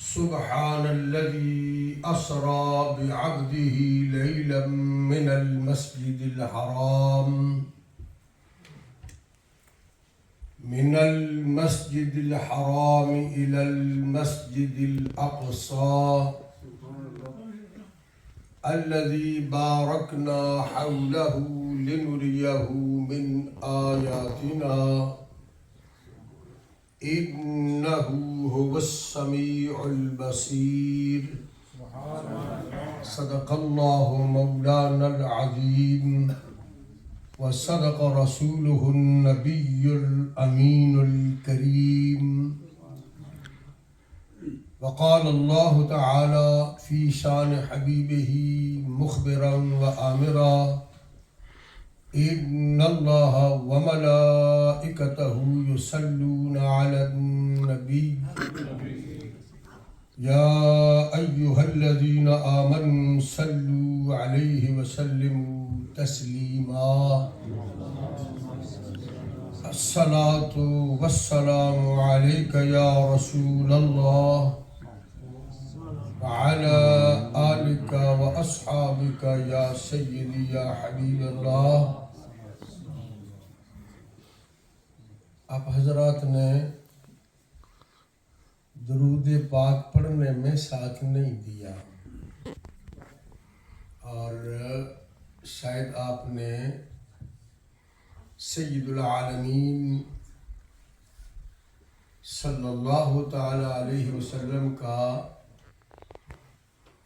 سبحان الذي أسرى بعبده ليلا من المسجد الحرام إلى المسجد الأقصى الذي باركنا حوله لنريه من آياتنا إنه هو السميع البصير. صدق الله مولانا العظيم وصدق رسوله النبي الأمين الكريم. وقال الله تعالى في شان حبيبه مخبرا وآمرا إن الله وملائكته يصلون على النبي يا أيها الذين آمنوا صلوا عليه وسلموا تسليما. الصلاة والسلام عليك يا رسول الله وعلى آلك وأصحابك يا سيدي يا حبيب الله. آپ حضرات نے درود پاک پڑھنے میں ساتھ نہیں دیا اور شاید آپ نے سید العالمین صلی اللہ تعالی علیہ وسلم کا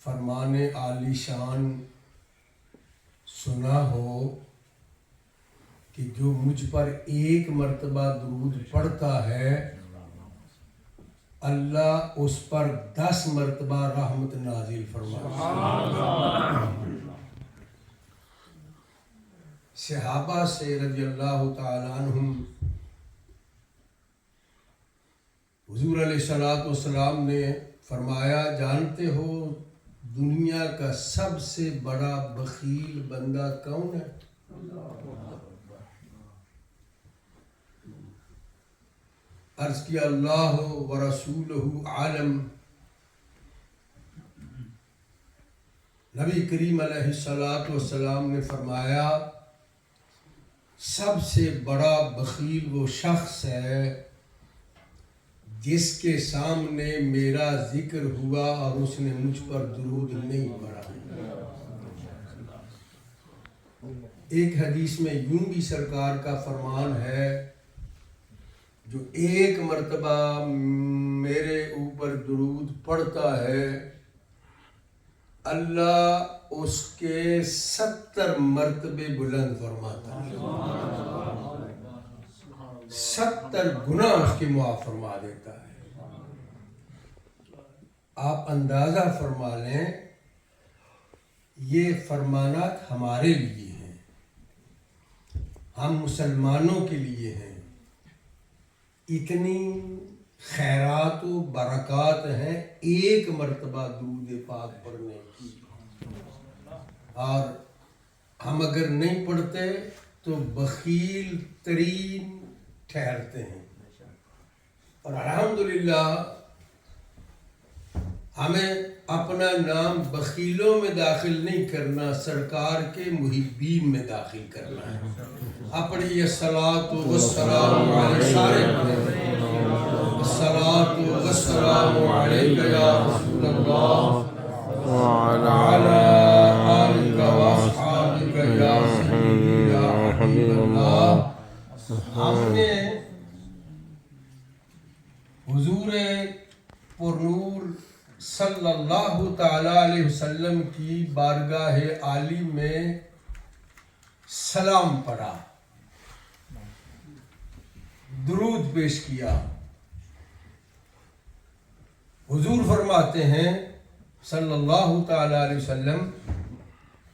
فرمان عالی شان سنا ہو کہ جو مجھ پر ایک مرتبہ درود پڑھتا ہے اللہ اس پر 10 مرتبہ رحمت نازل فرماتا ہے. صحابہ سے رضی اللہ تعالیٰ عنہم حضور علیہ السلام نے فرمایا جانتے ہو دنیا کا سب سے بڑا بخیل بندہ کون ہے؟ عرض کیا اللہ و رسولہ عالم. نبی کریم علیہ السلام نے فرمایا سب سے بڑا بخیل وہ شخص ہے جس کے سامنے میرا ذکر ہوا اور اس نے مجھ پر درود نہیں پڑھا. ایک حدیث میں یوں بھی سرکار کا فرمان ہے جو ایک مرتبہ میرے اوپر درود پڑھتا ہے اللہ اس کے 70 مرتبے بلند فرماتا ہے. 70 گناہ اس کے معاف فرما دیتا ہے. آپ اندازہ فرما لیں یہ فرمانات ہمارے لیے ہیں, ہم مسلمانوں کے لیے ہیں. اتنی خیرات و برکات ہیں ایک مرتبہ درود پاک پڑھنے کی, اور ہم اگر نہیں پڑھتے تو بخیل ترین ٹھہرتے ہیں. اور الحمدللہ ہمیں اپنا نام بخیلوں میں داخل نہیں کرنا, سرکار کے محبین میں داخل کرنا ہے. اپنی الصلاۃ والسلام علیہ سارے الصلاۃ والسلام علیک یا رسول اللہ وعلی آلک واصحابک یا سیدی یا حبیب اللہ. ہم نے حضور پرنور صلی اللہ تعالی علیہ وسلم کی بارگاہ عالی میں سلام پڑھا, درود پیش کیا. حضور فرماتے ہیں صلی اللہ تعالی علیہ وسلم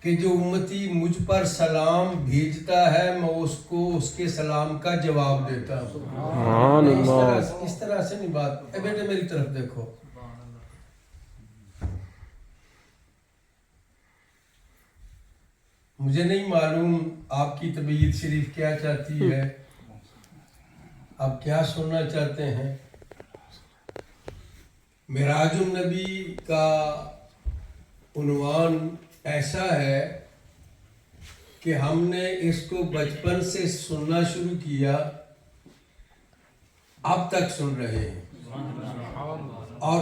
کہ جو امتی مجھ پر سلام بھیجتا ہے میں اس کو اس کے سلام کا جواب دیتا ہوں. اس طرح سے نہیں بات. اے بیٹے میری طرف دیکھو, مجھے نہیں معلوم آپ کی طبیعت شریف کیا چاہتی ہے, آپ کیا سننا چاہتے ہیں. معراج النبی کا عنوان ایسا ہے کہ ہم نے اس کو بچپن سے سننا شروع کیا، اب تک سن رہے ہیں، اور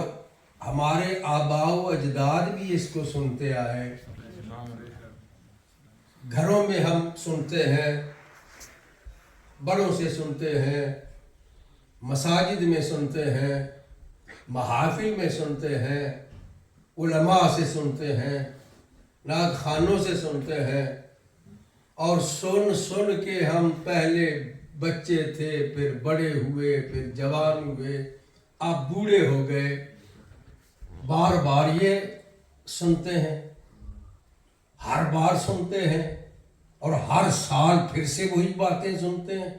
ہمارے آباء و اجداد بھی اس کو سنتے آئے، گھروں میں ہم سنتے ہیں، بڑوں سے سنتے ہیں، مساجد میں سنتے ہیں، محافل میں سنتے ہیں، علماء سے سنتے ہیں، نعت خانوں سے سنتے ہیں، اور سن سن کے ہم پہلے بچے تھے، پھر بڑے ہوئے، پھر جوان ہوئے، اب بوڑھے ہو گئے، بار بار یہ سنتے ہیں، ہر بار سنتے ہیں، اور ہر سال پھر سے وہی باتیں سنتے ہیں۔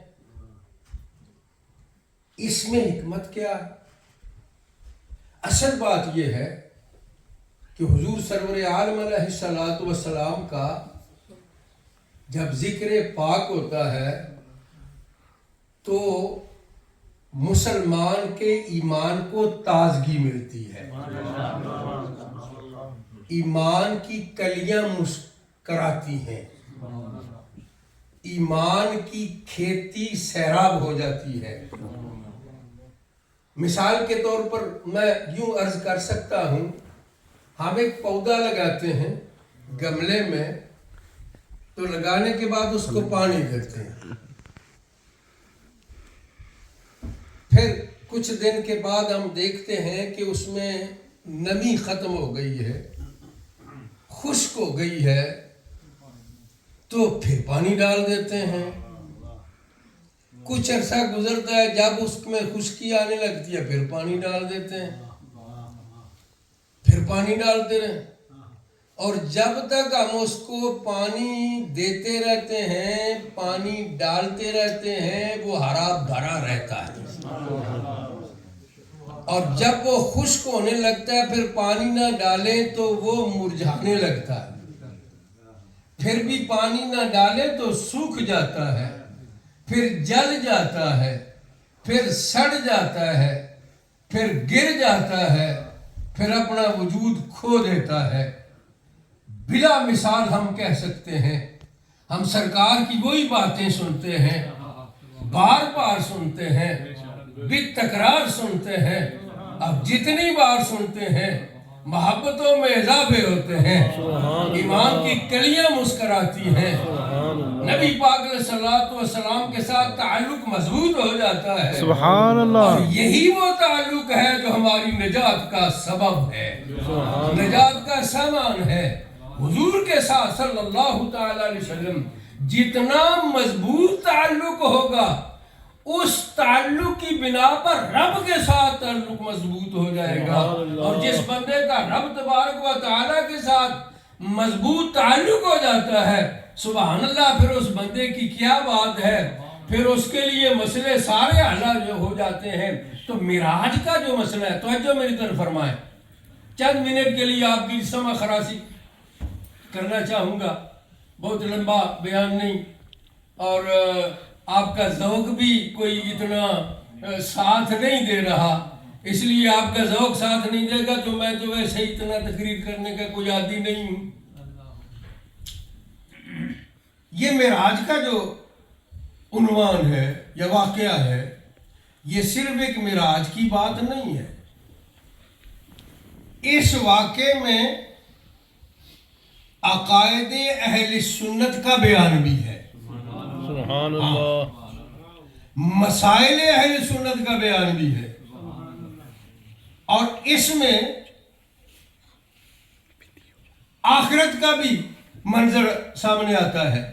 اس میں حکمت کیا ہے؟ اصل بات یہ ہے کہ حضور سرور عالم علیہ الصلوۃ والسلام کا جب ذکر پاک ہوتا ہے تو مسلمان کے ایمان کو تازگی ملتی ہے، ایمان کی کلیاں مسکراتی ہیں، ایمان کی کھیتی سیراب ہو جاتی ہے۔ مثال کے طور پر میں یوں عرض کر سکتا ہوں، ہم ایک پودا لگاتے ہیں گملے میں، تو لگانے کے بعد اس کو پانی دیتے ہیں، پھر کچھ دن کے بعد ہم دیکھتے ہیں کہ اس میں نمی ختم ہو گئی ہے، خشک ہو گئی ہے، تو پھر پانی ڈال دیتے ہیں۔ کچھ عرصہ گزرتا ہے، جب اس میں خشکی آنے لگتی ہے پھر پانی ڈال دیتے ہیں، پھر پانی ڈالتے رہیں، اور جب تک ہم اس کو پانی دیتے رہتے ہیں، پانی ڈالتے رہتے ہیں، وہ ہرا بھرا رہتا ہے، اور جب وہ خشک ہونے لگتا ہے پھر پانی نہ ڈالیں تو وہ مرجھانے لگتا ہے، پھر بھی پانی نہ ڈالیں تو سوکھ جاتا ہے، پھر جل جاتا ہے، پھر سڑ جاتا ہے، پھر گر جاتا ہے، پھر اپنا وجود کھو دیتا ہے۔ بلا مثال ہم کہہ سکتے ہیں، ہم سرکار کی وہی باتیں سنتے ہیں، بار بار سنتے ہیں، بالتکرار سنتے ہیں، اب جتنی بار سنتے ہیں محبتوں میں اضافے ہوتے ہیں، ایمان کی کلیاں مسکراتی ہیں، نبی پاک علیہ الصلوۃ والسلام کے ساتھ تعلق مضبوط ہو جاتا ہے، سبحان اللہ، اور یہی وہ تعلق ہے جو ہماری نجات کا سبب ہے، نجات کا سامان ہے۔ حضور کے ساتھ صلی اللہ تعالی علیہ وسلم جتنا مضبوط تعلق ہوگا، اس تعلق کی بنا پر رب کے ساتھ تعلق مضبوط ہو جائے گا، اور جس بندے کا رب تبارک و تعالیٰ کے ساتھ مضبوط تعلق ہو جاتا ہے، سبحان اللہ، پھر اس بندے کی کیا بات ہے، پھر اس کے لیے مسئلے سارے حل جو ہو جاتے ہیں۔ تو معراج کا جو مسئلہ ہے، توجہ میری طرف فرمائیں، چند منٹ کے لیے آپ کی سمع خراسی کرنا چاہوں گا، بہت لمبا بیان نہیں، اور آپ کا ذوق بھی کوئی اتنا ساتھ نہیں دے رہا، اس لیے آپ کا ذوق ساتھ نہیں دے گا تو میں تو ویسے ہی اتنا تقریر کرنے کا کوئی عادی نہیں ہوں۔ یہ معراج کا جو عنوان ہے یا واقعہ ہے، یہ صرف ایک معراج کی بات نہیں ہے، اس واقعے میں عقائد اہل سنت کا بیان بھی ہے، سبحان اللہ، مسائل اہل سنت کا بیان بھی ہے، اور اس میں آخرت کا بھی منظر سامنے آتا ہے،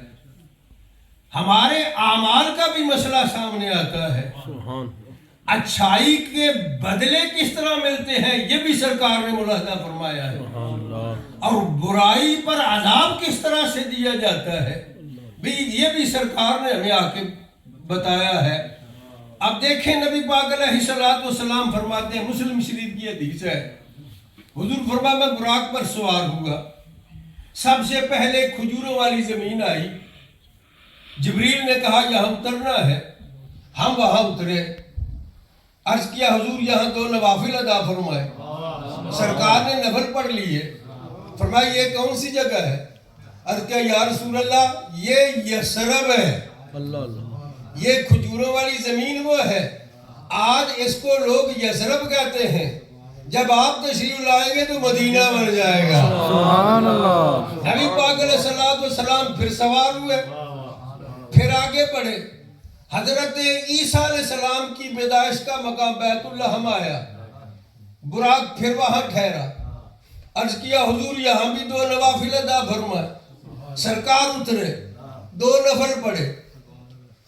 ہمارے اعمال کا بھی مسئلہ سامنے آتا ہے، اچھائی کے بدلے کس طرح ملتے ہیں یہ بھی سرکار نے ملاحظہ فرمایا ہے، اور برائی پر عذاب کس طرح سے دیا جاتا ہے یہ بھی سرکار نے ہمیں آ کے بتایا ہے۔ اب دیکھیں نبی پاک علیہ الصلوۃ والسلام فرماتے ہیں، مسلم شریف کی حدیث ہے، حضور فرمایا میں براق پر سوار ہوا، سب سے پہلے کھجوروں والی زمین آئی، جبریل نے کہا یہاں اترنا ہے، ہم وہاں اترے، عرض کیا حضور یہاں 2 نوافل ادا فرمائے، سرکار نے نفل پڑھ لیے. فرمایا یہ کون سی جگہ ہے؟ عرض کیا یا رسول اللہ یہ یثرب ہے. اللہ اللہ. یہ کھجوروں والی زمین وہ ہے. آج اس کو لوگ یثرب کہتے ہیں. جب آپ تشریف لائیں گے تو مدینہ بن جائے گا. سبحان اللہ. نبی پاک علیہ السلام پھر سوار ہوئے, پھر آگے بڑھے. حضرت عیسیٰ علیہ السلام کی پیدائش کا مقام بیت اللہ آیا. براق پھر وہاں ٹھہرا. عرض کیا حضور یہاں بھی 2 نوافل ادا فرمائے. سرکار اترے, 2 نفل پڑھے.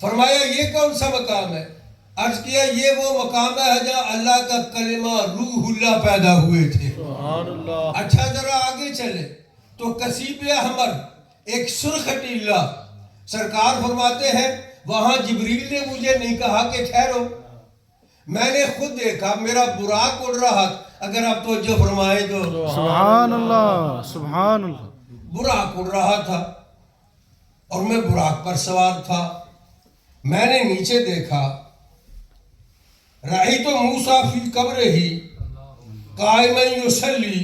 فرمایا یہ کون سا مقام ہے؟ عرض کیا یہ وہ مقام ہے جہاں اللہ کا کلمہ روح اللہ پیدا ہوئے تھے. سبحان اللہ. اچھا ذرا آگے چلے تو کسیب احمر, ایک سرخ ٹیلہ. سرکار فرماتے ہیں وہاں جبریل نے مجھے نہیں کہا کہ ٹھہرو, میں نے خود دیکھا میرا براق اڑ رہا. اگر آپ توجہ فرمائیں تو سبحان اللہ. سبحان اللہ. براق اڑ رہا تھا اور میں براق پر سوار تھا. میں نے نیچے دیکھا, رأیت موسیٰ فی قبرہ قائما یصلی.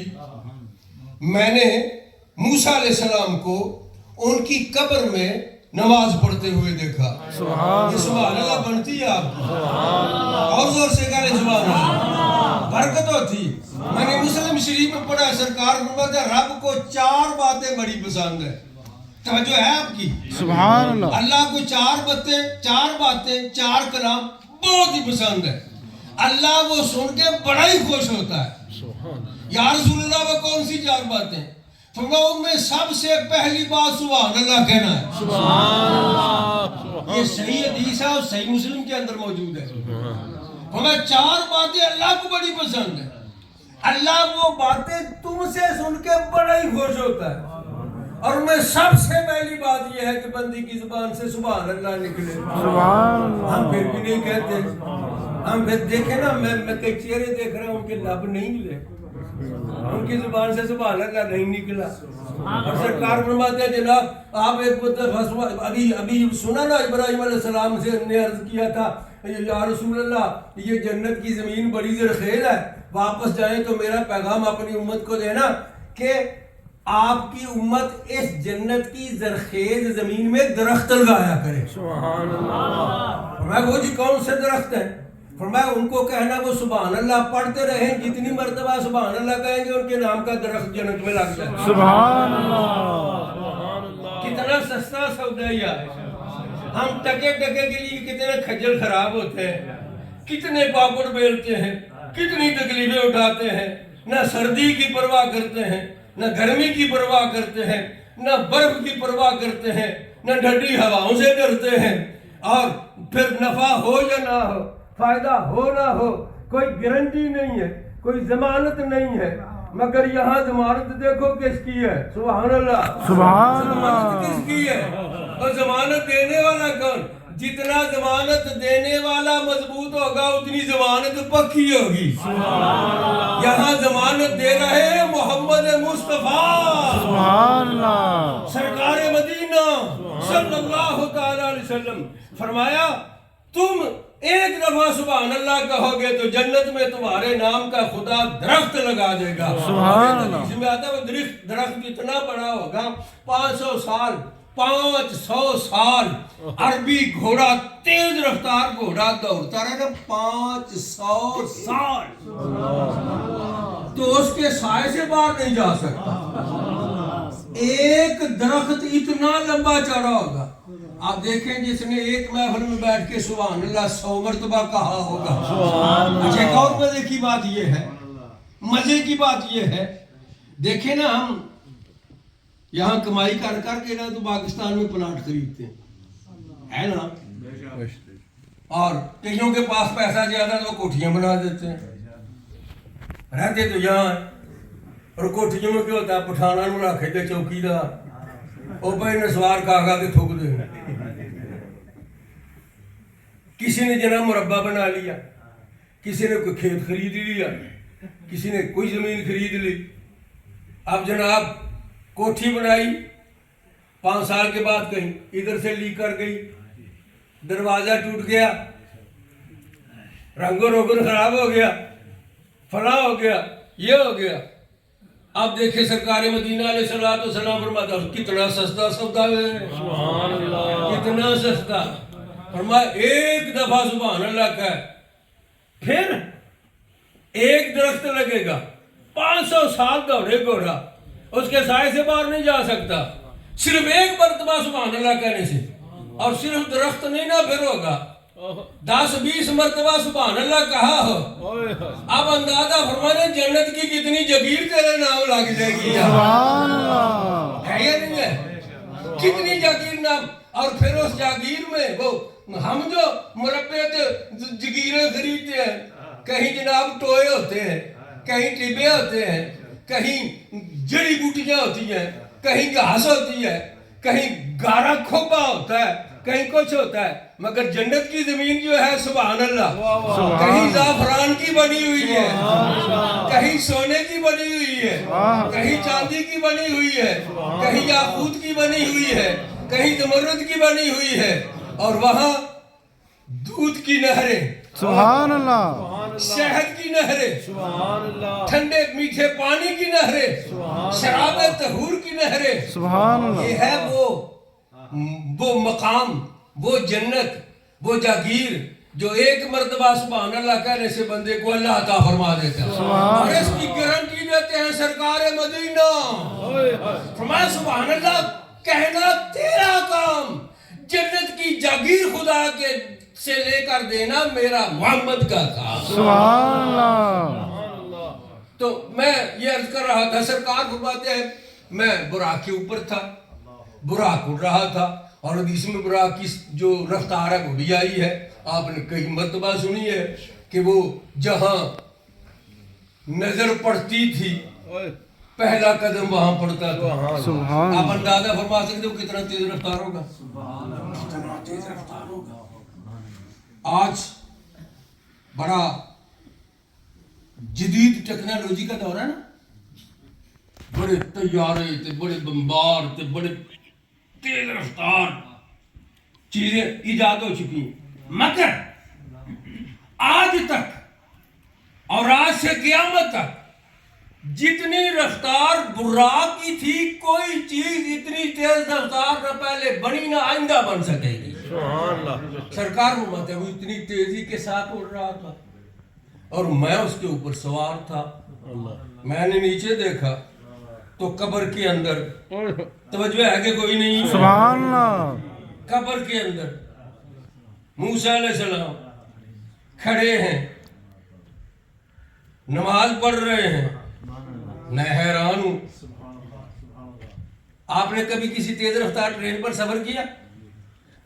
میں نے موسیٰ علیہ السلام کو ان کی قبر میں نماز پڑھتے ہوئے دیکھا. سبحان اللہ بنتی ہے آپ کو, اور زور سے کہہ لیں سبحان اللہ, برکت ہوتی. میں نے مسلم شریف میں پڑھا, سرکار فرماتے ہیں رب کو 4 باتیں بڑی پسند ہے. توجہ ہے آپ کی؟ سبحان اللہ. اللہ کو 4 باتیں 4 کلام بہت ہی پسند ہے. اللہ وہ سن کے بڑا ہی خوش ہوتا ہے. یا رسول اللہ وہ کون سی 4 باتیں؟ فرمایا ان میں سب سے پہلی بات سبحان اللہ کہنا ہے. سبحان اللہ. یہ صحیح حدیث ہے اور صحیح مسلم کے اندر موجود ہے. فرمایا 4 باتیں اللہ کو بڑی پسند ہے. اللہ وہ باتیں تم سے سن کے بڑا ہی خوش ہوتا ہے. اور میں سب سے پہلی بات یہ ہے کہ بندی کی زبان سے سبحان اللہ نکلے. سبحان اللہ. ہم پھر بھی نہیں کہتے. ہم پھر دیکھیں نا, میں کئی چہرے دیکھ رہا ہوں ان کے لب نہیں ملے, ان کی زبان سے سبحان اللہ نہیں نکلا. اور سرکار فرماتے ہیں جناب آپ ایک ابھی سنا نا ابراہیم علیہ السلام سے نے عرض کیا تھا یا رسول اللہ یہ جنت کی زمین بڑی زرخیز ہے, واپس جائیں تو میرا پیغام اپنی امت کو دینا کہ آپ کی امت اس جنت کی زرخیز زمین میں درخت لگایا کرے. سبحان اللہ. فرمایا وہ جی کون سے درخت ہیں؟ فرمایا ان کو کہنا وہ سبحان اللہ پڑھتے رہیں, جتنی مرتبہ سبحان اللہ کہیں گے ان کے نام کا درخت جنت میں لگ جائے. سبحان اللہ. سبحان اللہ. کتنا سستا سودا ہے یار. ہم ٹکے کے لیے کتنے کھجل خراب ہوتے ہیں, کتنے پاپڑ بیلتے ہیں, کتنی تکلیفیں اٹھاتے ہیں. نہ سردی کی پرواہ کرتے ہیں, نہ گرمی کی پرواہ کرتے ہیں, نہ برف کی پرواہ کرتے ہیں, نہ ٹھنڈی ہواؤں سے ڈرتے ہیں. اور پھر نفع ہو یا نہ ہو, فائدہ ہو نہ ہو, کوئی گارنٹی نہیں ہے, کوئی ضمانت نہیں ہے. مگر یہاں ضمانت دیکھو کس کی ہے. سبحان اللہ. سبحان ضمانت اللہ. کس کی ہے اور ضمانت دینے والا کون؟ جتنا ضمانت دینے والا مضبوط ہوگا اتنی ضمانت پکی ہوگی. یہاں ضمانت دے رہے ہیں محمد مصطفیٰ سبحان اللہ. سرکار مدینہ صلی اللہ تعالی علیہ وسلم. فرمایا تم ایک دفعہ سبحان اللہ کہو گے تو جنت میں تمہارے نام کا خدا درخت لگا دے گا. سبحان اللہ. اس میں آتا ہے درخت اتنا بڑا ہوگا 500 سال 500 سال. عربی گھوڑا تیز رفتار گھوڑا دوڑتا رہے گا 500 سال, تو اس کے سائے سے باہر نہیں جا سکتا. ایک درخت اتنا لمبا چوڑا ہوگا. آپ دیکھیں جس نے ایک محفل میں بیٹھ کے سبحان اللہ 100 مرتبہ کہا ہوگا. اچھا ایک اور مزے کی بات یہ ہے, مزے کی بات یہ ہے, دیکھیں نا ہم یہاں کمائی کر کے نا تو پاکستان میں پلاٹ خریدتے ہیں ہے نا, اور کئیوں کے پاس پیسہ زیادہ تو کوٹھیاں بنا دیتے ہیں, رہتے تو یہاں اور کوٹھیوں میں کیا ہوتا ہے پٹھانا نو رکھے دے چوکیدار, او بھائی نسوار کھا کے تھوک دے. کسی نے جناب مربع بنا لیا, کسی نے کوئی کھیت خرید لیا, کسی نے کوئی زمین خرید لی. اب جناب کوٹھی بنائی, 5 سال کے بعد کہیں ادھر سے لیک کر گئی, دروازہ ٹوٹ گیا, رنگ و روگن خراب ہو گیا, فلاں ہو گیا. یہ ہو گیا. اب دیکھیں سرکار مدینہ علیہ الصلوۃ والسلام فرماتا کتنا سستا سودا ہے, سبحان اللہ, کتنا سستا. فرمایا ایک دفعہ سبحان اللہ کا ہے, پھر ایک درخت لگے گا 500 سال دوڑے گھوڑا اس کے سائے سے باہر نہیں جا سکتا, صرف ایک مرتبہ سبحان اللہ کہنے سے. اور صرف درخت نہیں نہ پھر ہوگا 10-20 مرتبہ سبحان اللہ کہا ہو. اب اندازہ فرمانے جنت کی کتنی جگیر تیرے نام لگ جائے گی, سبحان اللہ, ہے یا نہیں ہے, کتنی جاگیر نام. اور پھر اس جاگیر میں وہ ہم جو مربے جگیریں خریدتے ہیں, کہیں جناب ٹوئے ہوتے ہیں, کہیں ٹبے ہوتے ہیں, کہیں جڑی بوٹیاں ہوتی ہیں, کہیں گھاس ہوتی ہے, کہیں گارا کھوبا ہوتا ہے, کہیں کچھ ہوتا ہے. مگر جنت کی زمین جو ہے سبحان اللہ کہیں زعفران کی بنی ہوئی ہے, کہیں سونے کی بنی ہوئی ہے, کہیں چاندی کی بنی ہوئی ہے, کہیں یاقوت کی بنی ہوئی ہے, کہیں زمرد کی بنی ہوئی ہے. اور وہاں دودھ کی نہریں, سبحان اللہ, شہد کی نہریں, ٹھنڈے میٹھے پانی کی نہریں, شراب طہور کی نہریں. سبحان اللہ, یہ ہے وہ مقام, وہ جنت, وہ جاگیر جو ایک مرتبہ سبحان اللہ کہنے سے بندے کو اللہ عطا فرما دیتا ہے. اور اس کی گارنٹی دیتے ہیں سرکار مدینہ. فرمایا سبحان اللہ کہنا تیرا کام, جنت کی جاگیر خدا کے سے لے کر دینا میرا محمد کا کام. سبحان اللہ. تو میں یہ عرض کر رہا تھا, سرکار فرماتے ہیں میں براق کے اوپر تھا, براق اڑ رہا تھا, اور حدیث میں براق کی جو رفتار ہے وہ بھی آئی ہے, آپ نے کئی مرتبہ سنی ہے کہ وہ جہاں نظر پڑتی تھی پہلا قدم وہاں پڑتا تھا. سبحان آپ اندازہ فرما سکتے ہو کتنا تیز رفتار ہوگا, کتنا تیز رفتار ہوگا. آج بڑا جدید ٹیکنالوجی کا دور ہے نا, بڑے طیارے تے, بڑے بمبار تے, بڑے تیز رفتار چیزیں ایجاد ہو چکی ہیں. مگر آج تک اور آج سے قیامت تک جتنی رفتار براق کی تھی, کوئی چیز اتنی تیز رفتار نہ پہلے بنی نہ آئندہ بن سکے گی. سرکار فرماتے ہیں وہ اتنی تیزی کے ساتھ اڑ رہا تھا اور میں اس کے اوپر سوار تھا. میں نے نیچے دیکھا تو قبر کے اندر, توجہ ہے کہ کوئی نہیں, سبحان اللہ, قبر کے اندر موسیٰ علیہ السلام کھڑے ہیں, نماز پڑھ رہے ہیں. میں حیران ہوں. آپ نے کبھی کسی تیز رفتار ٹرین پر سفر کیا؟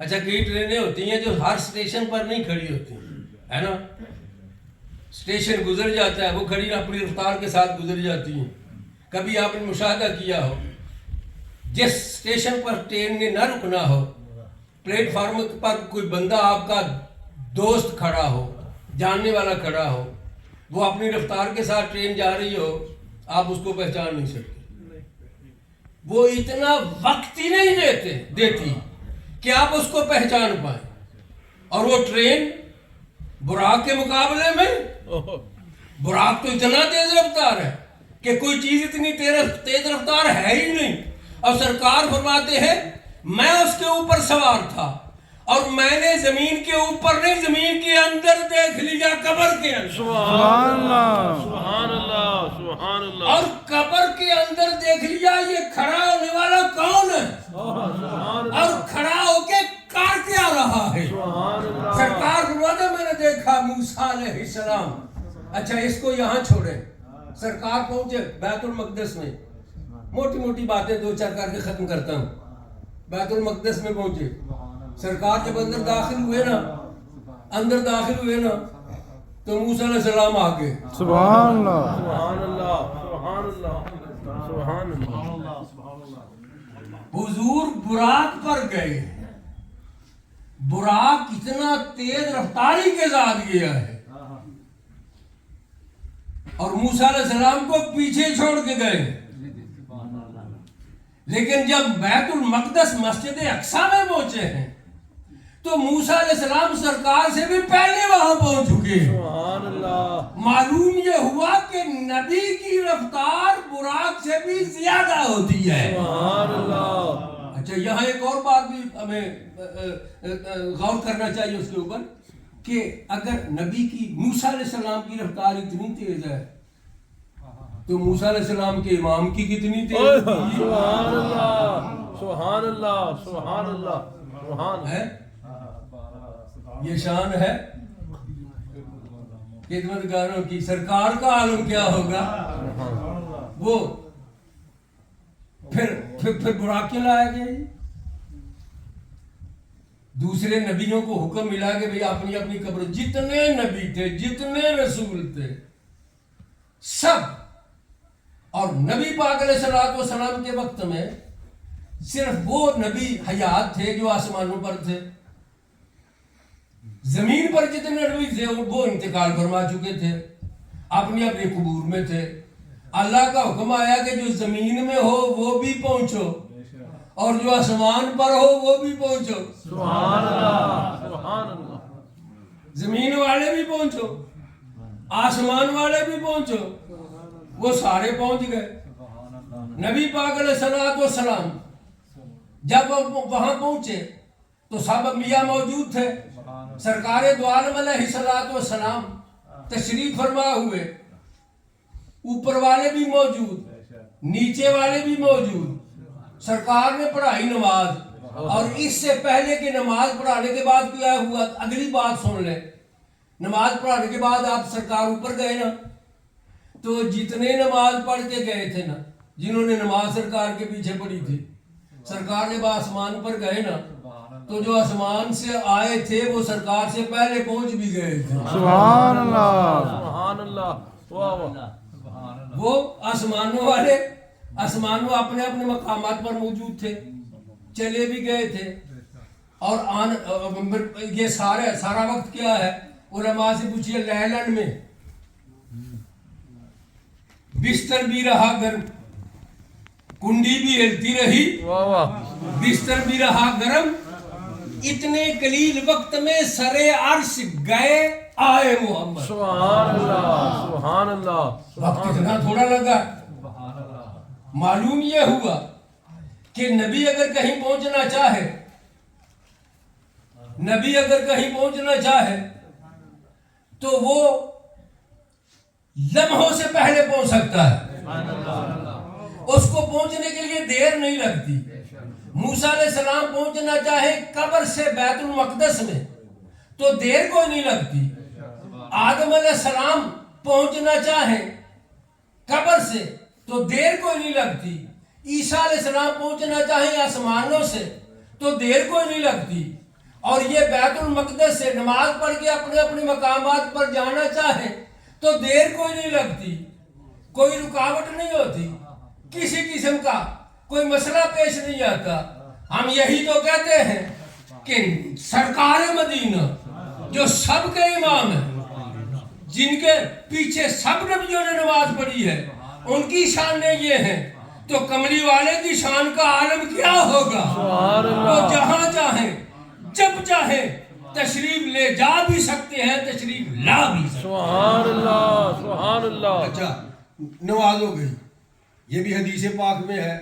اچھا کئی ٹرینیں ہوتی ہیں جو ہر سٹیشن پر نہیں کھڑی ہوتی ہے نا, سٹیشن گزر جاتا ہے, وہ کھڑی اپنی رفتار کے ساتھ گزر جاتی ہیں. کبھی آپ نے مشاہدہ کیا ہو جس سٹیشن پر ٹرین نے نہ رکنا ہو, پلیٹ فارم پر کوئی بندہ آپ کا دوست کھڑا ہو, جاننے والا کھڑا ہو, وہ اپنی رفتار کے ساتھ ٹرین جا رہی ہو, آپ اس کو پہچان نہیں سکتے. وہ اتنا وقت ہی نہیں دیتی کہ آپ اس کو پہچان پائیں. اور وہ ٹرین براق کے مقابلے میں, براق تو اتنا تیز رفتار ہے کہ کوئی چیز اتنی تیز رفتار ہے ہی نہیں. اور سرکار فرماتے ہیں میں اس کے اوپر سوار تھا اور میں نے زمین کے اوپر نہیں, زمین کے اندر دیکھ لیا, قبر کے اندر. سبحان اللہ, سبحان اللہ, سبحان اللہ. اور قبر کے اندر دیکھ لیا یہ کھڑا ہونے والا کون ہے اور کھڑا ہو کے کر کیا رہا ہے. سرکار فرماتے ہیں میں نے دیکھا موسیٰ علیہ السلام. اچھا اس کو یہاں چھوڑے, سرکار پہنچے بیت المقدس میں. موٹی موٹی باتیں دو چار کر کے ختم کرتا ہوں. بیت المقدس میں پہنچے, سرکار جب اندر داخل ہوئے نا, تو موسیٰ علیہ السلام آگے. سبحان اللہ, سبحان اللہ, سبحان اللہ, سبحان اللہ. حضور براق پر گئے. براق اتنا تیز رفتاری کے ساتھ گیا ہے اور موسیٰ علیہ السلام کو پیچھے چھوڑ کے گئے. لیکن جب بیت المقدس مسجد اقصیٰ میں پہنچے ہیں تو موسیٰ علیہ السلام سرکار سے بھی پہلے وہاں پہنچ چکے ہیں. سبحان اللہ. معلوم یہ ہوا کہ نبی کی رفتار براق سے بھی زیادہ ہوتی ہے. سبحان اللہ. اچھا یہاں ایک اور بات بھی ہمیں غور کرنا چاہیے اس کے اوپر کہ اگر نبی کی موسیٰ علیہ السلام کی رفتار اتنی تیز ہے تو موسیٰ علیہ السلام کے امام کی کتنی تیز ہوگی؟ سبحان اللہ. سبحان اللہ. سبحان اللہ. سبحان ہے. یہ شان ہے خدمتگاروں کی. سرکار کا عالم کیا ہوگا؟ وہ پھر براق کیوں لایا گیا؟ دوسرے نبیوں کو حکم ملا کہ بھئی اپنی اپنی قبر، جتنے نبی تھے جتنے رسول تھے سب، اور نبی پاک علیہ السلام کے وقت میں صرف وہ نبی حیات تھے جو آسمانوں پر تھے. زمین پر جتنے نبی تھے وہ انتقال فرما چکے تھے، اپنی اپنی قبور میں تھے. اللہ کا حکم آیا کہ جو زمین میں ہو وہ بھی پہنچو اور جو آسمان پر ہو وہ بھی پہنچو. سبحان اللہ. سبحان اللہ. زمین والے بھی پہنچو، آسمان والے بھی پہنچو. وہ سارے پہنچ گئے. نبی پاک علیہ السلام جب وہاں پہنچے تو سب انبیاء موجود تھے. سرکار دو عالم علیہ السلام تشریف فرما ہوئے، اوپر والے بھی موجود، نیچے والے بھی موجود. سرکار نے پڑھائی نماز، اور اس سے پہلے کہ نماز پڑھانے کے بعد کیا ہوا اگلی بات سن لیں. نماز پڑھانے کے بعد آپ سرکار اوپر گئے نا، تو جتنے نماز پڑھ کے گئے تھے نا، جنہوں نے نماز سرکار کے پیچھے پڑھی تھی، سرکار جب آسمان پر گئے نا تو جو آسمان سے آئے تھے وہ سرکار سے پہلے پہنچ بھی گئے تھے. سبحان اللہ. سبحان اللہ. واہ واہ. وہ آسمانوں والے آسمانوں اپنے اپنے مقامات پر موجود تھے، چلے بھی گئے تھے. اور یہ سارا وقت کیا ہے؟ علماء سے پوچھئے. لیلن میں بستر بھی رہا گرم، کنڈی بھی ہلتی رہی، واہ واہ. بستر بھی رہا گرم، اتنے قلیل وقت میں سرے عرش گئے آئے محمد. سبحان اللہ. سبحان اللہ. وقت اتنا تھوڑا لگا. معلوم یہ ہوا کہ نبی اگر کہیں پہنچنا چاہے تو وہ لمحوں سے پہلے پہنچ سکتا ہے. اس کو پہنچنے کے لیے دیر نہیں لگتی. موسیٰ علیہ السلام پہنچنا چاہے قبر سے بیت المقدس میں تو دیر کوئی نہیں لگتی. آدم علیہ السلام پہنچنا چاہے قبر سے تو دیر کوئی نہیں لگتی. عیسیٰ علیہ السلام پہنچنا چاہیں آسمانوں سے تو دیر کوئی نہیں لگتی. اور یہ بیت المقدس سے نماز پڑھ کے اپنے اپنے مقامات پر جانا چاہیں تو دیر کوئی نہیں لگتی. کوئی رکاوٹ نہیں ہوتی، کسی قسم کا کوئی مسئلہ پیش نہیں آتا. ہم یہی تو کہتے ہیں کہ سرکار مدینہ جو سب کے امام ہیں، جن کے پیچھے سب نبیوں نے نماز پڑھی ہے، ان کی شانیں یہ ہیں، تو کملی والے کی شان کا عالم کیا ہوگا؟ وہ جہاں چاہیں جب چاہیں تشریف لے جا بھی سکتے ہیں، تشریف لا بھی سکتے ہیں. سبحان اللہ. سبحان اللہ. اچھا نماز ہو گئی. یہ بھی حدیث پاک میں ہے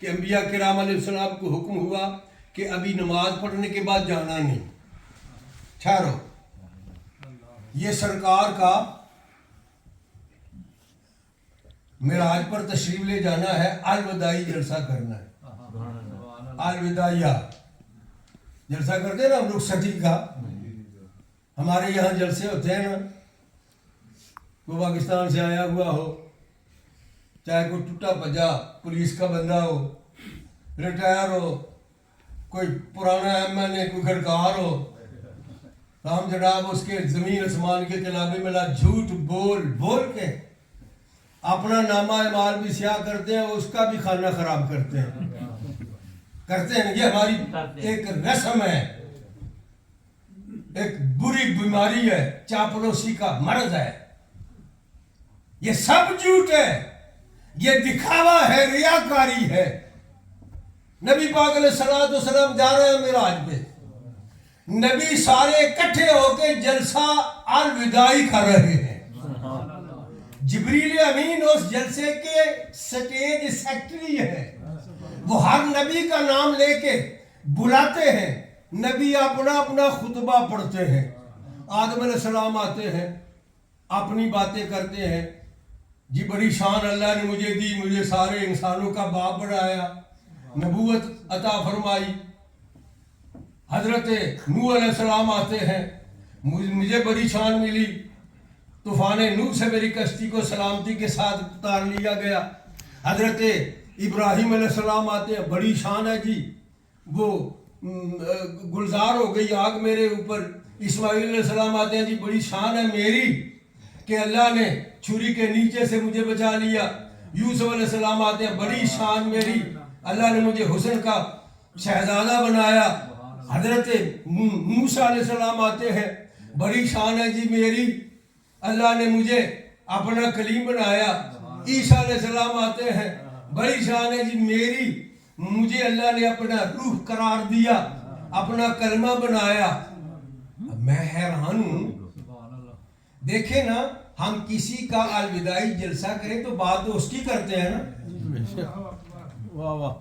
کہ انبیاء کرام علیہ السلام کو حکم ہوا کہ ابھی نماز پڑھنے کے بعد جانا نہیں، ٹھہرو. یہ سرکار کا معراج پر تشریف لے جانا ہے، الوداعی جلسہ کرنا ہے. الوداعیہ جلسہ کرتے ہیں نا ہم لوگ رخصتی کا. ہمارے یہاں جلسے ہوتے ہیں نا، کوئی پاکستان سے آیا ہوا ہو، چاہے کوئی ٹوٹا پجا پولیس کا بندہ ہو، ریٹائر ہو، کوئی پرانا ایم ایل اے، کوئی گھرکار ہو، ہم جناب اس کے زمین آسمان کے کلابے میں جھوٹ بول بول کے اپنا نامہ اعمال بھی سیاہ کرتے ہیں، اس کا بھی کھانا خراب کرتے ہیں. یہ ہماری ایک رسم ہے، ایک بری بیماری ہے، چاپلوسی کا مرض ہے. یہ سب جھوٹ ہے، یہ دکھاوا ہے، ریاکاری ہے. نبی پاک علیہ السلام جا رہے ہیں معراج پہ، نبی سارے اکٹھے ہو کے جلسہ الوداعی کر رہے ہیں. جبریل امین اس جلسے کے سٹیج سیکٹری ہیں، وہ ہر نبی کا نام لے کے بلاتے ہیں، نبی اپنا اپنا خطبہ پڑھتے ہیں، آدم علیہ السلام آتے ہیں، اپنی باتیں کرتے ہیں، جی بڑی شان اللہ نے مجھے دی، مجھے سارے انسانوں کا باپ بنایا، نبوت عطا فرمائی۔ حضرت نوح علیہ السلام آتے ہیں، مجھے بڑی شان ملی، طوفان نوح سے میری کشتی کو سلامتی کے ساتھ اتار لیا گیا۔ حضرت ابراہیم علیہ السلام آتے ہیں، بڑی شان ہے جی، وہ گلزار ہو گئی آگ میرے اوپر۔ اسماعیل علیہ السلام آتے ہیں، جی بڑی شان ہے میری کہ اللہ نے چھری کے نیچے سے مجھے بچا لیا۔ یوسف علیہ السلام آتے ہیں، بڑی شان میری، اللہ نے مجھے حسن کا شہزادہ بنایا۔ حضرت موسیٰ علیہ السلام آتے ہیں، بڑی شان ہے جی میری، اللہ نے مجھے اپنا کلیم بنایا۔ عیسیٰ علیہ السلام آتے ہیں، بڑی شان ہے جی میری، مجھے اللہ نے اپنا روح قرار دیا، اپنا کلمہ بنایا۔ میں حیران ہوں، دیکھیں نا، ہم کسی کا الوداعی جلسہ کریں تو بات تو اس کی کرتے ہیں نا، واہ واہ،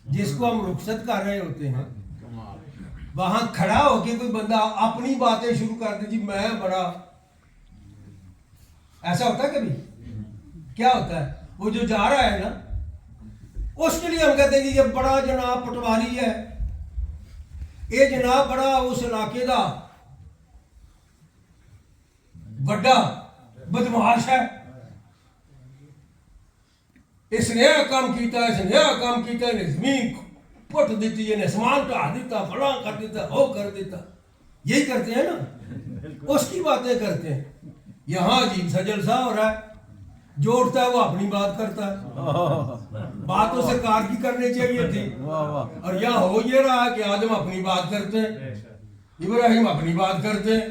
جس کو ہم رخصت کر رہے ہوتے ہیں، وہاں کھڑا ہو کے کوئی بندہ اپنی باتیں شروع کر دے، جی میں بڑا، ایسا ہوتا ہے کبھی؟ کیا ہوتا ہے؟ وہ جو جا رہا ہے نا، اس کے لیے ہم کہتے ہیں کہ یہ بڑا جناب پٹواری ہے، یہ جناب بڑا اس علاقے دا بڑا بدمعاش ہے، اس نے کام کیتا ہے، اس نے کام کیتا ہے، زمین پٹ دیتی ہے، اسمان ٹھا دیتا، فلاں کر دیتا، وہ کر دیتا، یہی کرتے ہیں نا، اس کی باتیں کرتے ہیں۔ یہاں عجیب سا جلسہ ہو رہا ہے، جو اٹھتا ہے وہ اپنی بات کرتا ہے، بات تو سرکار کی کرنی چاہیے تھی، اور یہاں ہو یہ رہا کہ آدم اپنی بات کرتے ہیں، ابراہیم اپنی بات کرتے ہیں،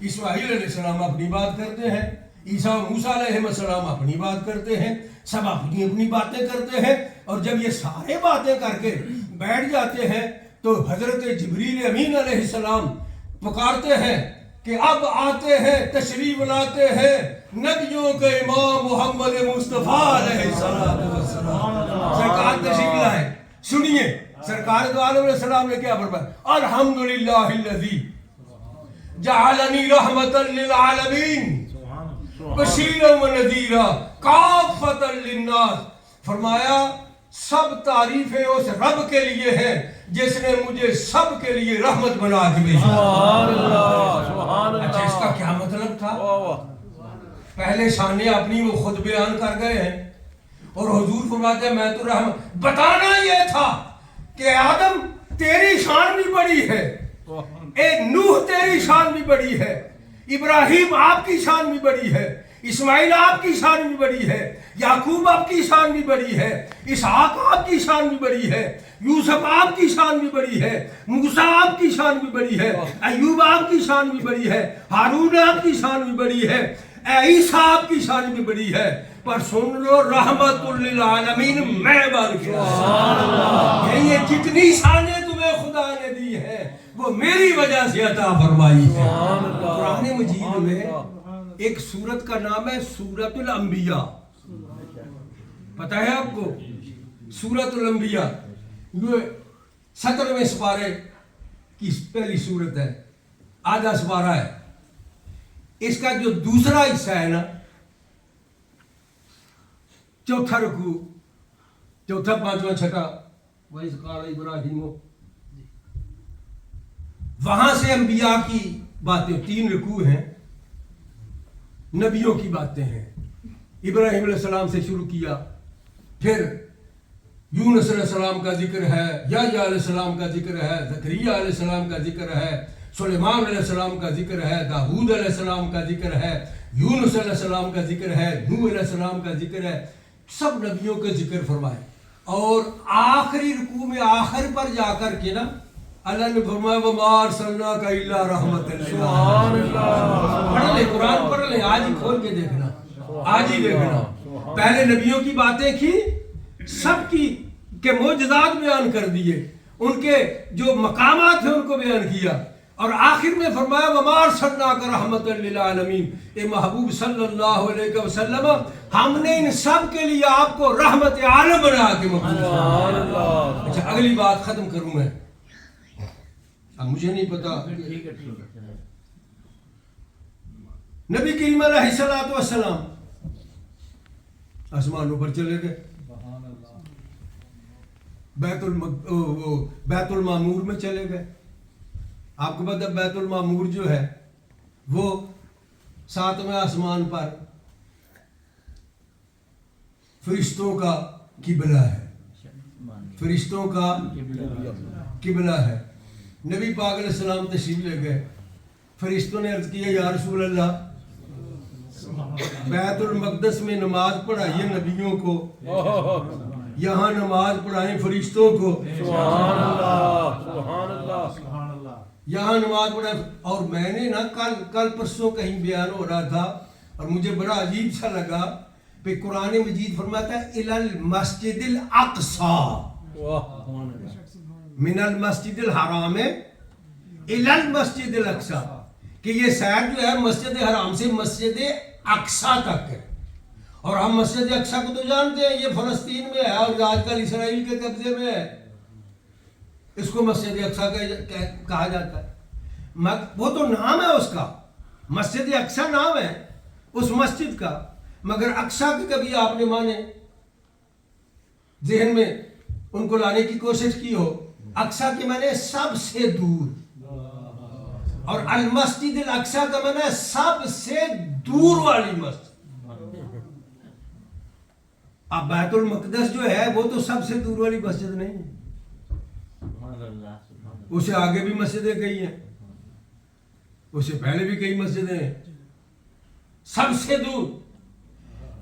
اسماعیل علیہ السلام اپنی بات کرتے ہیں، عیسیٰ موسیٰ علیہ السلام اپنی بات کرتے ہیں، سب اپنی اپنی باتیں کرتے ہیں، اور جب یہ سارے باتیں کر کے بیٹھ جاتے ہیں تو حضرت جبریل امین علیہ السلام پکارتے ہیں کہ اب آتے ہیں، تشریف لاتے ہیں نبیوں کے امام محمد مصطفیٰ علیہ السلام۔ سرکار تشریف لائے، سنیے سرکار دو عالم علیہ السلام نے کیا فرمایا، الحمدللہ الذی جعلنی رحمتا للعالمین بشیرا و نذیرا کافۃ للناس۔ فرمایا سب تعریفیں اس رب کے لیے ہیں جس نے مجھے سب کے لیے رحمت بنا کے بھیجا۔ سبحان اللہ، سبحان اللہ۔ اچھا، اس کا کیا مطلب تھا؟ پہلے شانیں اپنی وہ خود بیان کر گئے ہیں، اور حضور فرماتے ہیں میں تو رحمت، بتانا یہ تھا کہ آدم تیری شان بھی بڑی ہے، اے نوح تیری شان بھی بڑی ہے، ابراہیم آپ کی شان بھی بڑی ہے، اسماعیل آپ کی شان بھی بڑی ہے، یعقوب آپ کی شان بھی بڑی ہے، اسحاق آپ کی شان بھی بڑی ہے، یوسف آپ کی شان بھی بڑی ہے، موسیٰ آپ کی شان بھی بڑی ہے، ایوب آپ کی شان بھی بڑی ہے، ہارون آپ کی شان بھی بڑی ہے، عیسیٰ آپ کی شان بھی بڑی ہے، پر سن لو رحمت للعالمین میں بن کے یہ جتنی شانیں تمہیں خدا نے دی ہے وہ میری وجہ سے عطا فرمائی ہے۔ قرآن مجید میں ایک سورت کا نام ہے سورت الانبیاء، پتہ ہے آپ کو؟ سورت الانبیاء یہ 17ویں سپارے کی پہلی سورت ہے، آدھا سپارہ ہے، اس کا جو دوسرا حصہ ہے نا، چوتھا رکوع، چوتھا پانچواں چھٹا، وَإِذْ قَالَ إِبْرَاهِيمُ، وہاں سے انبیاء کی باتیں، 3 رکوع ہیں، نبیوں کی باتیں ہیں، ابراہیم علیہ السلام سے شروع کیا، پھر یونس علیہ السلام کا ذکر ہے، یحییٰ علیہ السلام کا ذکر ہے، زکریا علیہ السلام کا ذکر ہے، سلیمان علیہ السلام کا ذکر ہے، داؤد علیہ السلام کا ذکر ہے، یونس علیہ السلام کا ذکر ہے، نوح علیہ السلام کا ذکر ہے، سب نبیوں کا ذکر فرمائے، اور آخری رکوع میں آخر پر جا کر کے نا اللہ نے فرمایا وَمَا أَرْسَلْنَاكَ إِلَّا رَحْمَةً لِّلْعَالَمِينَ۔ پڑھ لے قرآن، پڑھ لے، آج ہی کھول کے دیکھنا، آج ہی دیکھنا۔ پہلے نبیوں کی باتیں کی، سب کی کے معجزات بیان کر دیے، ان کے جو مقامات ہیں ان کو بیان کیا، اور آخر میں فرمایا وَمَا أَرْسَلْنَاكَ رَحْمَةً لِلْعَالَمِينَ، اے محبوب صلی اللہ علیہ وسلم ہم نے ان سب کے لیے آپ کو رحمت عالم بنا کے مبعوث کیا۔ اچھا اگلی بات ختم کروں میں، اب مجھے نہیں پتا، نبی کریم علیہ الصلوۃ والسلام آسمانوں پر چلے گئے، بیت المعمور میں چلے گئے۔ آپ کو پتہ بیت المعمور جو ہے وہ 7ویں آسمان پر فرشتوں کا قبلہ ہے، فرشتوں کا قبلہ ہے۔ نبی پاک علیہ السلام تشریف لے گئے، فرشتوں نے عرض کیا یا رسول اللہ بیت المقدس میں نماز پڑھائیے نبیوں کو، یہاں نماز پڑھائیں فرشتوں کو، سبحان اللہ سبحان اللہ یہاں نماز پڑھائیں۔ اور میں نے نا کل پرسوں کہیں بیان ہو رہا تھا اور مجھے بڑا عجیب سا لگا کہ قرآن مجید فرماتا ہے الی المسجد الاقصی من المسجد الحرام الی المسجد الاقصی، کہ یہ سیر جو ہے مسجد حرام سے مسجد اقصی تک ہے۔ اور ہم مسجد اقصی کو تو جانتے ہیں، یہ فلسطین میں ہے اور آج کل اسرائیل کے قبضے میں ہے، اس کو مسجد اقصی کہا جاتا ہے۔ وہ تو نام ہے اس کا، مسجد اقصی نام ہے اس مسجد کا، مگر اقصی کی کبھی آپ نے مانے ذہن میں ان کو لانے کی کوشش کی ہو؟ اقصی کے معنی سب سے دور، اور المسجد الاقصی کا معنی ہے سب سے دور والی مسجد۔ اب بیت المقدس جو ہے وہ تو سب سے دور والی مسجد نہیں ہے، اسے آگے بھی مسجدیں کئی ہیں، اسے پہلے بھی کئی مسجدیں ہیں، سب سے دور۔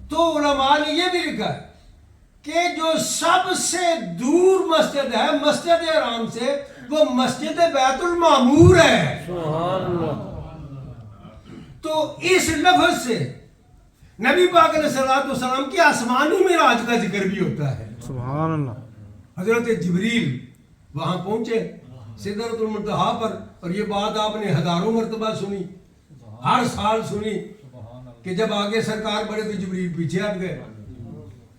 تو علماء نے یہ بھی لکھا ہے کہ جو سب سے دور مسجد ہے مسجد حرام سے وہ مسجد بیت المعمور ہے۔ سبحان اللہ۔ تو اس لفظ سے نبی پاک علیہ السلام کی آسمانی معراج کا ذکر بھی ہوتا ہے۔ سبحان اللہ۔ حضرت جبریل وہاں پہنچے سدرۃ المنتہا پر، اور یہ بات آپ نے ہزاروں مرتبہ سنی، ہر سال سنی کہ جب آگے سرکار بڑھے تو جبریل پیچھے ہٹ گئے،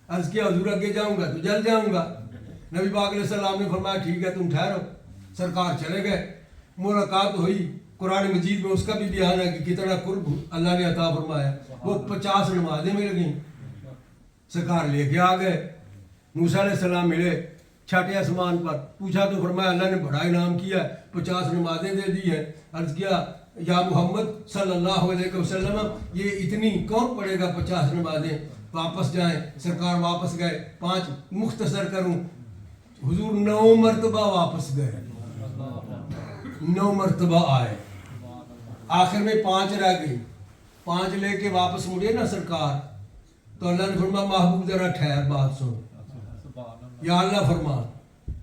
عرض کیا حضور آگے جاؤں گا تو جل جاؤں گا۔ نبی پاک علیہ السلام نے فرمایا ٹھیک ہے تم ٹھہرو، سرکار چلے گئے، ملاقات ہوئی۔ قرآن مجید میں اس کا بھی بیان ہے کہ کتنا قرب اللہ نے عطا فرمایا، وہ 50 نمازیں مل گئیں، سرکار لے کے آ گئے۔ موسیٰ علیہ السلام ملے 6 آسمان پر، پوچھا تو فرمایا اللہ نے بڑا انعام کیا، 50 نمازیں دے دی ہیں۔ عرض کیا یا محمد صلی اللہ علیہ وسلم یہ اتنی کون پڑھے گا 50 نمازیں، واپس جائیں۔ سرکار واپس گئے، 5 مختصر کروں، حضور 9 مرتبہ واپس گئے، 9 مرتبہ آئے، آخر میں 5 رہ گئی، 5 لے کے واپس مڑے نا سرکار، تو اللہ نے فرمایا محبوب ذرا ٹھہر بات سن۔ یا اللہ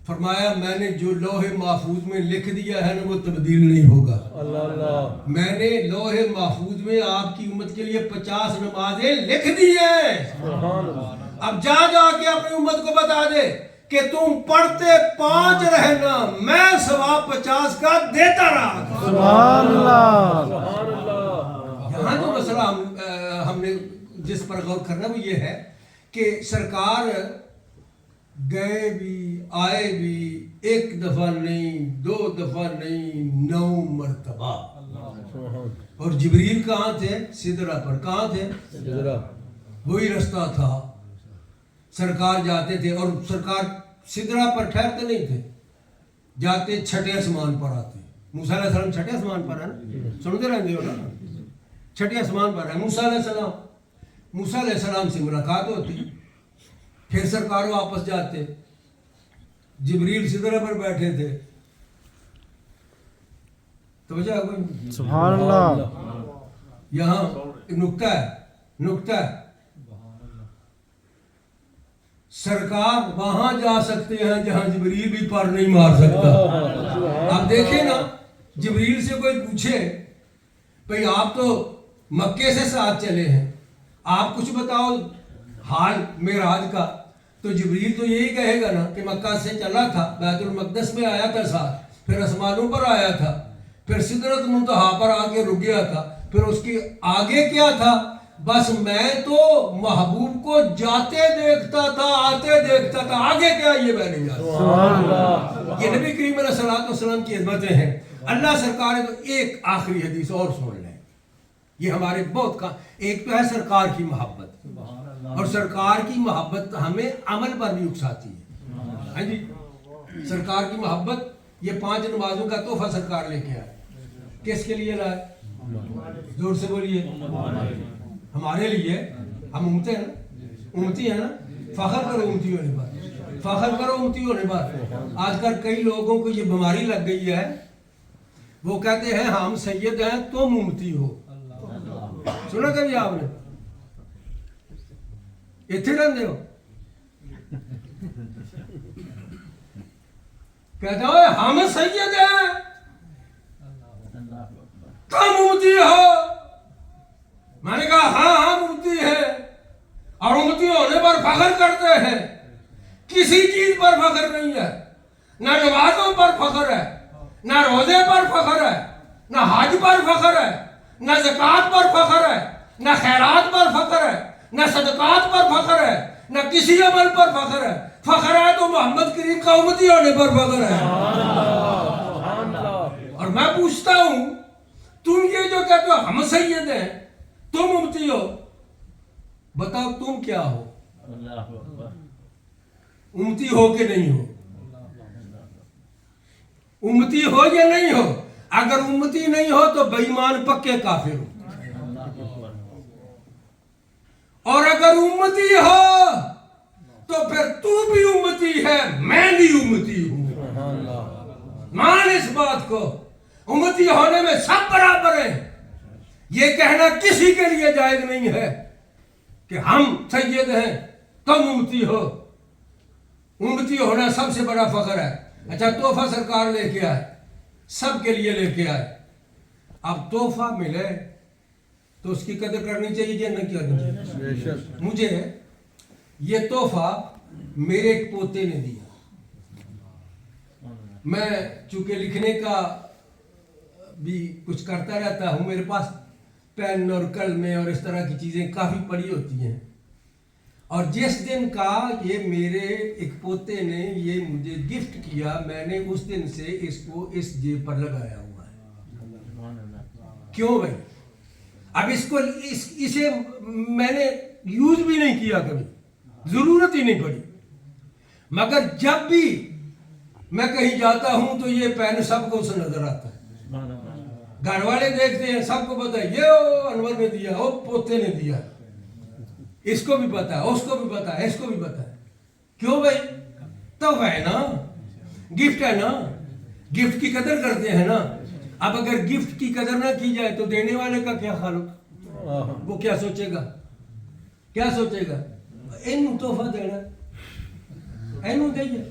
فرمایا میں نے جو لوح محفوظ میں لکھ دیا ہے نا وہ تبدیل نہیں ہوگا۔ اللہ میں نے لوح محفوظ میں آپ کی امت کے لیے 50 نمازیں لکھ دی ہیں، اب جا کے اپنی امت کو بتا دے کہ تم پڑھتے 5 رہنا، میں ثواب 50 کا دیتا رہا۔ سبحان اللہ۔ یہاں جو مسئلہ ہم نے جس پر غور کرنا وہ یہ ہے کہ سرکار گئے بھی آئے بھی 1 دفعہ نہیں 2 دفعہ نہیں 9 مرتبہ۔ اور جبریل کہاں تھے؟ سدرہ پر۔ کہاں تھے؟ وہی رستہ تھا، سرکار جاتے تھے اور سرکار سدرہ پر ٹھہرتے نہیں تھے، جاتے 6 آسمان پر آتے۔ موسیٰ علیہ السلام 6 آسمان پر ہے نا، سنتے رہیں گے ہونا، 6 آسمان پر ہے موسیٰ علیہ السلام۔ موسیٰ علیہ السلام سے ملاقات ہوتی، پھر سرکار واپس جاتے، جبریل سدرہ پر بیٹھے تھے۔ توجہ کوئی؟ سبحان اللہ۔ یہاں ایک نکتہ ہے، سرکار وہاں جا سکتے ہیں جہاں جبریل بھی پر نہیں مار سکتا۔ آپ دیکھیں نا، جبریل سے کوئی پوچھے بھئی آپ تو مکے سے ساتھ چلے ہیں، آپ کچھ بتاؤ حال معراج کا، تو جبریل تو یہی کہے گا نا کہ مکہ سے چلا تھا، بیت المقدس میں آیا تھا ساتھ، پھر آسمانوں پر آیا تھا، پھر سدرت منتہا پر آ کے رک گیا تھا. پھر اس کے آگے کیا تھا؟ بس میں تو محبوب کو جاتے دیکھتا تھا، آتے دیکھتا تھا، آگے کیا یہ میں نہیں جانتا. سبحان اللہ. یہ نبی کریم علیہ الصلوۃ والسلام کی عظمتیں ہیں. اللہ سرکار نے تو ایک آخری حدیث اور سن لیں، یہ ہمارے بہت ایک تو ہے سرکار کی محبت، اور سرکار کی محبت ہمیں عمل پر بھی اکساتی ہے. ہاں جی، سرکار کی محبت، یہ 5 نمازوں کا تحفہ سرکار لے کے آئے. کس کے لیے لائے؟ زور سے بولیے. ہمارے لیے. ہم امتی ہیں نا، امتی ہیں نا. فخر کرو امتی ہونے پر، فخر کرو امتی ہونے پر. آج کل کئی لوگوں کو یہ بیماری لگ گئی ہے، وہ کہتے ہیں ہم سید ہیں تم امتی ہو. سنا کبھی آپ نے؟ اتنے رہتے ہو، کہتے ہو ہم سید ہیں تم امتی ہو. میں نے کہا ہاں ہم امتی ہیں، اور امتی ہونے پر فخر کرتے ہیں. کسی چیز پر فخر نہیں ہے، نہ نمازوں پر فخر ہے، نہ روزے پر فخر ہے، نہ حج پر فخر ہے، نہ زکوٰۃ پر فخر ہے، نہ خیرات پر فخر ہے، نہ صدقات پر فخر ہے، نہ کسی عمل پر فخر ہے. فخر ہے تو محمد کریم کا امتی ہونے پر فخر ہے. اور میں پوچھتا ہوں، تم یہ جو کہتے ہو ہم سید ہیں تم امتی ہو، بتاؤ تم کیا ہو؟ امتی ہو کہ نہیں ہو؟ امتی ہو یا نہیں ہو؟ اگر امتی نہیں ہو تو بے ایمان پکے کافر ہو، اور اگر امتی ہو تو پھر تو بھی امتی ہے، میں بھی امتی ہوں. مان اس بات کو، امتی ہونے میں سب برابر ہیں. یہ کہنا کسی کے لیے جائز نہیں ہے کہ ہم سید ہیں تم امتی ہو. امتی ہونا سب سے بڑا فخر ہے. اچھا، تحفہ سرکار لے کے آئے، سب کے لیے لے کے آئے. اب تحفہ ملے تو اس کی قدر کرنی چاہیے یا نہیں کرنی چاہیے؟ مجھے یہ تحفہ میرے ایک پوتے نے دیا. میں چونکہ لکھنے کا بھی کچھ کرتا رہتا ہوں، میرے پاس پین اور قلمیں اور اس طرح کی چیزیں کافی پڑی ہوتی ہیں. اور جس دن کا یہ میرے ایک پوتے نے یہ مجھے گفٹ کیا، میں نے اس دن سے اس کو اس جیب پر لگایا ہوا ہے. کیوں بھائی؟ اب اس کو اسے میں نے یوز بھی نہیں کیا، کبھی ضرورت ہی نہیں پڑی. مگر جب بھی میں کہیں جاتا ہوں تو یہ پین سب کو سے نظر آتا ہے. گھر والے دیکھتے ہیں، سب کو پتا ہے یہ انور نے دیا، وہ پوتے نے دیا. اس کو بھی پتا ہے، اس کو بھی پتا ہے، اس کو بھی پتا ہے. کیوں بھائی؟ تو ہے نا، گفٹ ہے نا، گفٹ کی قدر کرتے ہیں نا. اب اگر گفٹ کی قدر نہ کی جائے تو دینے والے کا کیا خیال ہوگا؟ وہ کیا سوچے گا؟ کیا سوچے گا؟ اینو تحفہ دینا، اینو دئیے.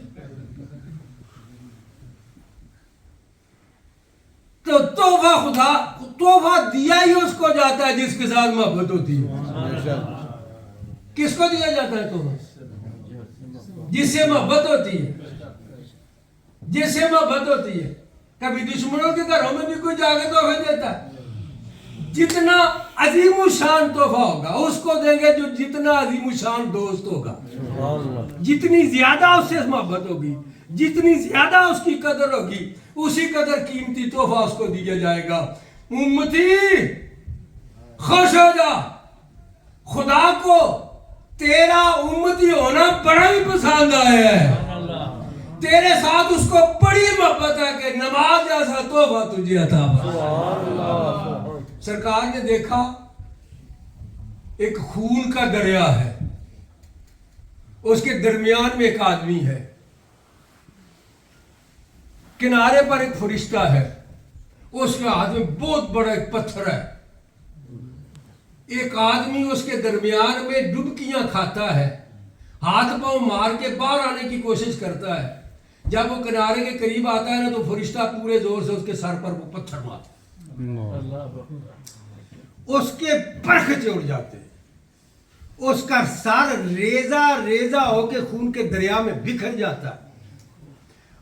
تو تحفہ خدا تحفہ دیا ہی اس کو جاتا ہے جس کے ساتھ محبت ہوتی ہے. کس کو دیا جاتا ہے تحفہ؟ جس سے محبت ہوتی ہے، جس سے محبت ہوتی ہے. کبھی دشمنوں کے گھروں میں بھی کوئی جا کے تحفے دیتا ہے. جتنا عظیم الشان تحفہ ہوگا اس کو دیں گے جو جتنا عظیم الشان دوست ہوگا. جتنی زیادہ اس سے محبت ہوگی، جتنی زیادہ اس کی قدر ہوگی، اسی قدر قیمتی تحفہ اس کو دیا جائے گا. امتی خوش ہو جا، خدا کو تیرا امتی ہونا بڑا ہی پسند آیا ہے. تیرے ساتھ اس کو بڑی محبت ہے کہ نماز جیسا تحفہ تجھے عطا فرمائے. سرکار نے دیکھا ایک خون کا دریا ہے، اس کے درمیان میں ایک آدمی ہے، کنارے پر ایک فرشتہ ہے، اس کے ہاتھ میں بہت بڑا ایک پتھر ہے. ایک آدمی اس کے درمیان میں ڈبکیاں کھاتا ہے، ہاتھ پاؤں مار کے باہر آنے کی کوشش کرتا ہے. جب وہ کنارے کے قریب آتا ہے نا تو فرشتہ پورے زور سے اس کے سر پر وہ پتھر مارتا ہے. اس کے پرخچے اڑ جاتے ہیں، اس کا سر ریزہ ریزہ ہو کے خون کے دریا میں بکھر جاتا ہے.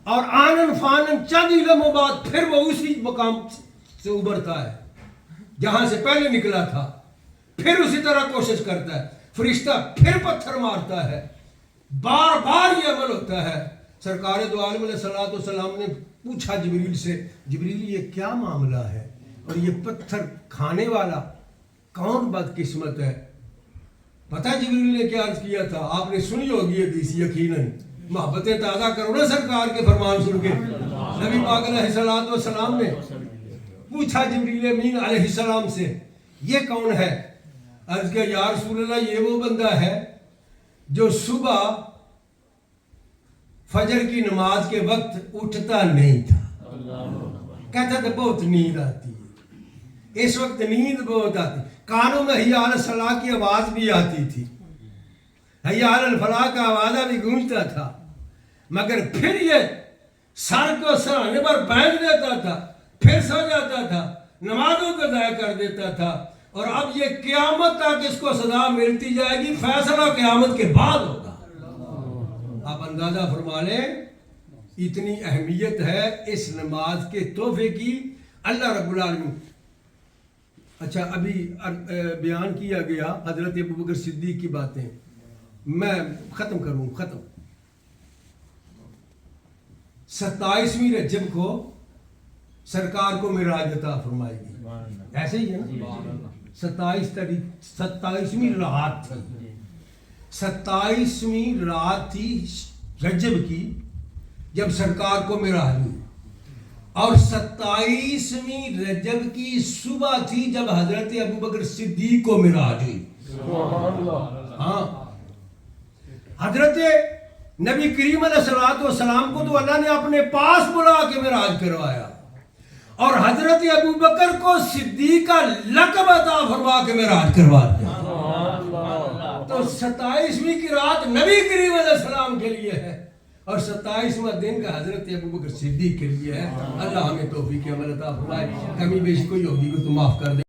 اور آنن فانن چند لمحوں بعد پھر وہ اسی مقام سے ابھرتا ہے، جہاں سے پہلے نکلا تھا، پھر اسی طرح کوشش کرتا ہے، فرشتہ پھر پتھر مارتا ہے، بار بار یہ عمل ہوتا ہے۔ سرکار دو عالم علیہ الصلوۃ والسلام نے پوچھا جبریل سے، جبریل یہ کیا معاملہ ہے، اور یہ پتھر کھانے والا کون بدقسمت ہے؟ پتہ جبریل نے کیا عرض کیا تھا؟ آپ نے سنی ہوگی حدیث، یقیناً محبتیں تازہ کرو نا سرکار کے فرمان سن کے۔ نبی پاک علیہ الصلوۃ والسلام نے پوچھا جبریل امین علیہ السلام سے، یہ کون ہے؟ عرض کیا یا رسول اللہ یہ وہ بندہ ہے جو صبح فجر کی نماز کے وقت اٹھتا نہیں تھا، کہتا تھا بہت نیند آتی ہے، اس وقت نیند بہت آتی، کانوں میں حی علی الصلاۃ کی آواز بھی آتی تھی، حی علی الفلاح کا آوازہ بھی گونجتا تھا، مگر پھر یہ سر کو سرانے پر بیٹھ دیتا تھا، پھر سو جاتا تھا، نمازوں کو ضائع کر دیتا تھا، اور اب یہ قیامت تک اس کو سزا ملتی جائے گی، فیصلہ قیامت کے بعد ہوگا۔ آپ اندازہ فرما لیں اتنی اہمیت ہے اس نماز کے تحفے کی اللہ رب العالمین۔ اچھا ابھی بیان کیا گیا حضرت ابوبکر صدیق کی باتیں، میں ختم کروں۔ 27ویں رجب کو سرکار کو معراج عطا فرمائے گی، ایسے ہی ہے نا؟ 27ویں رات تھی، 27ویں رات تھی رجب کی جب سرکار کو معراج ہوئی، اور 27ویں رجب کی صبح تھی جب حضرت ابوبکر صدیق کو معراج ہوئی۔ ہاں، حضرت نبی کریم علیہ الصلوۃ والسلام کو تو اللہ نے اپنے پاس بلا کے معراج کروایا، اور حضرت ابوبکر کو صدیق کا لقب عطا فرما کے معراج کروا دیا۔ تو 27ویں کی رات نبی کریم علیہ السلام کے لیے ہے، اور 27واں دن کا حضرت ابوبکر صدیق کے لیے ہے۔ اللہ ہمیں توفیق عمل عطا فرمائے، کمی بیشی کوئی ہوگی تو معاف کر دے۔